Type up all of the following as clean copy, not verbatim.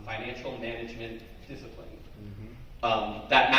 financial management discipline that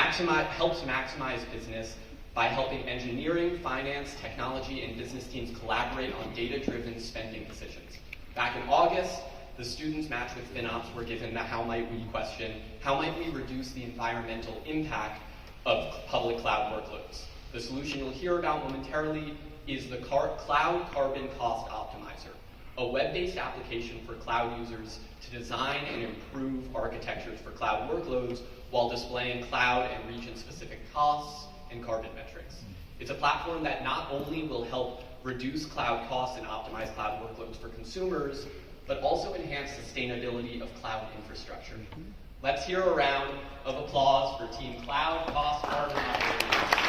helps maximize business by helping engineering, finance, technology, and business teams collaborate on data-driven spending decisions. Back in August, the students matched with FinOps were given the how might we question: how might we reduce the environmental impact of public cloud workloads? The solution you'll hear about momentarily is the Cloud Carbon Cost Optimizer, a web-based application for cloud users to design and improve architectures for cloud workloads while displaying cloud and region-specific costs and carbon metrics. It's a platform that not only will help reduce cloud costs and optimize cloud workloads for consumers, but also enhance sustainability of cloud infrastructure. Let's hear a round of applause for Team Cloud Cost Carbon Optimizer.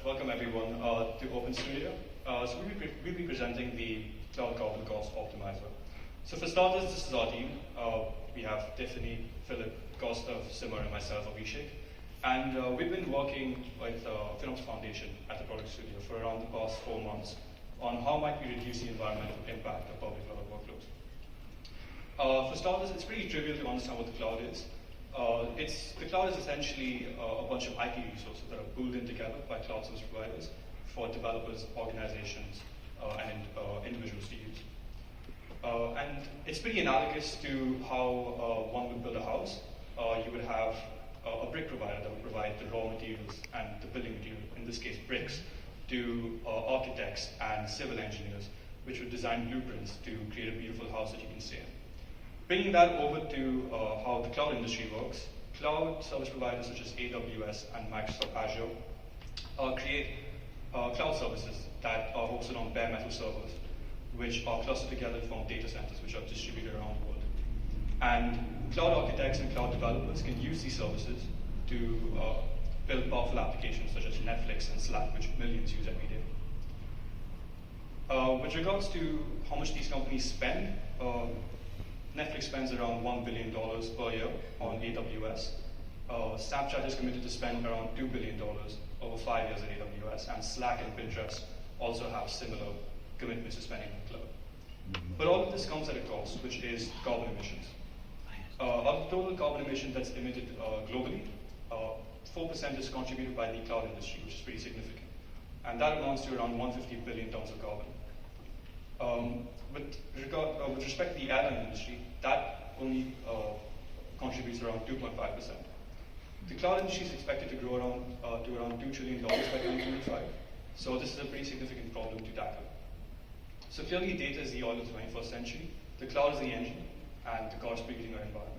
Welcome everyone to Open Studio. So we'll be presenting the Cloud Carbon Cost Optimizer. So for starters, this is our team. We have Tiffany, Philip, Gustav, Simmer, and myself, Abhishek. And we've been working with FinOps Foundation at the Product Studio for around the past 4 months on how might we reduce the environmental impact of public cloud workloads. For starters, it's pretty trivial to understand what the cloud is. The cloud is essentially a bunch of IT resources that are pooled in together by cloud service providers for developers, organizations, and individuals to use. And it's pretty analogous to how one would build a house. You would have a brick provider that would provide the raw materials and the building material, in this case bricks, to architects and civil engineers, which would design blueprints to create a beautiful house that you can stay in. Bringing that over to how the cloud industry works, cloud service providers such as AWS and Microsoft Azure create cloud services that are hosted on bare metal servers, which are clustered together to form data centers which are distributed around the world. And cloud architects and cloud developers can use these services to build powerful applications such as Netflix and Slack, which millions use every day. With regards to how much these companies spend, Netflix spends around $1 billion per year on AWS. Snapchat is committed to spend around $2 billion over 5 years on AWS, and Slack and Pinterest also have similar commitments to spending on the cloud. But all of this comes at a cost, which is carbon emissions. Of the total carbon emission that's emitted globally, 4% is contributed by the cloud industry, which is pretty significant. And that amounts to around 150 billion tons of carbon. With respect to the airline industry, that only contributes around 2.5%. The cloud industry is expected to grow to around $2 trillion by 2025. So this is a pretty significant problem to tackle. So clearly data is the oil of the 21st century, the cloud is the engine, and the car is polluting our environment.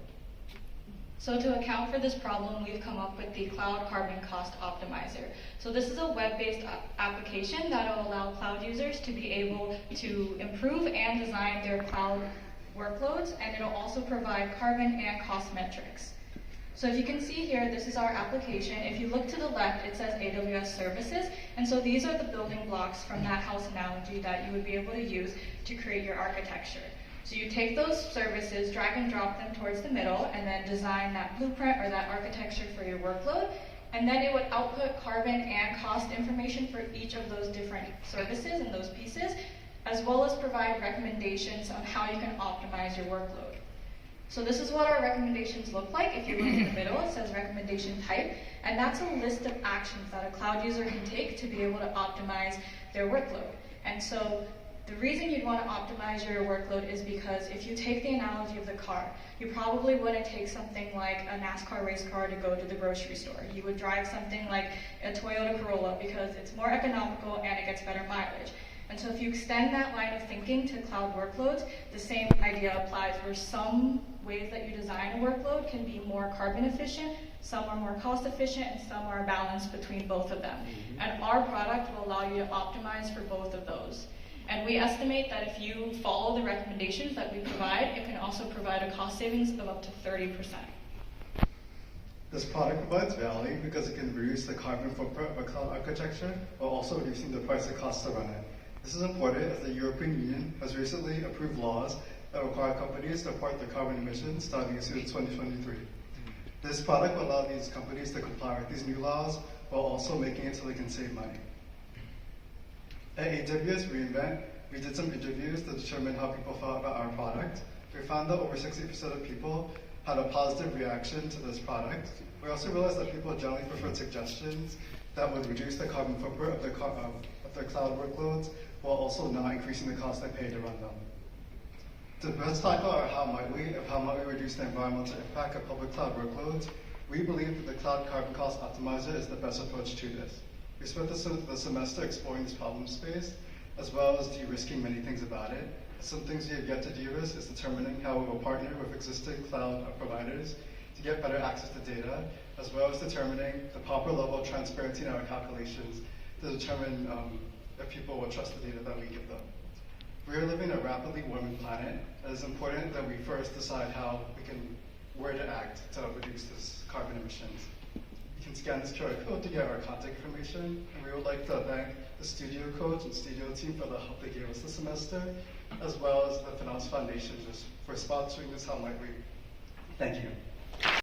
So to account for this problem, we've come up with the Cloud Carbon Cost Optimizer. So this is a web-based application that will allow cloud users to be able to improve and design their cloud workloads, and it'll also provide carbon and cost metrics. So if you can see here, this is our application. If you look to the left, it says AWS Services, and so these are the building blocks from that house analogy that you would be able to use to create your architecture. So you take those services, drag and drop them towards the middle, and then design that blueprint or that architecture for your workload, and then it would output carbon and cost information for each of those different services and those pieces, as well as provide recommendations on how you can optimize your workload. So this is what our recommendations look like. If you look in the middle, it says recommendation type, and that's a list of actions that a cloud user can take to be able to optimize their workload. And so the reason you'd want to optimize your workload is because if you take the analogy of the car, you probably wouldn't take something like a NASCAR race car to go to the grocery store. You would drive something like a Toyota Corolla because it's more economical and it gets better mileage. And so if you extend that line of thinking to cloud workloads, the same idea applies, where some ways that you design a workload can be more carbon efficient, some are more cost efficient, and some are a balance between both of them. And our product will allow you to optimize for both of those. And we estimate that if you follow the recommendations that we provide, it can also provide a cost savings of up to 30%. This product provides value because it can reduce the carbon footprint of a cloud architecture while also reducing the price it costs to run it. This is important as the European Union has recently approved laws that require companies to report their carbon emissions starting as soon as 2023. This product will allow these companies to comply with these new laws while also making it so they can save money. At AWS reInvent, we did some interviews to determine how people felt about our product. We found that over 60% of people had a positive reaction to this product. We also realized that people generally preferred suggestions that would reduce the carbon footprint of their cloud workloads while also not increasing the cost they pay to run them. To best tackle our how might we reduce the environmental impact of public cloud workloads, we believe that the Cloud Carbon Cost Optimizer is the best approach to this. We spent the semester exploring this problem space, as well as de-risking many things about it. Some things we have yet to de-risk is determining how we will partner with existing cloud providers to get better access to data, as well as determining the proper level of transparency in our calculations to determine if people will trust the data that we give them. We are living in a rapidly warming planet, and it is important that we first decide where to act to reduce this carbon emissions. You can scan this QR code to get our contact information, and we would like to thank the studio coach and studio team for the help they gave us this semester, as well as the FinOps Foundation just for sponsoring this How Might We. Thank you.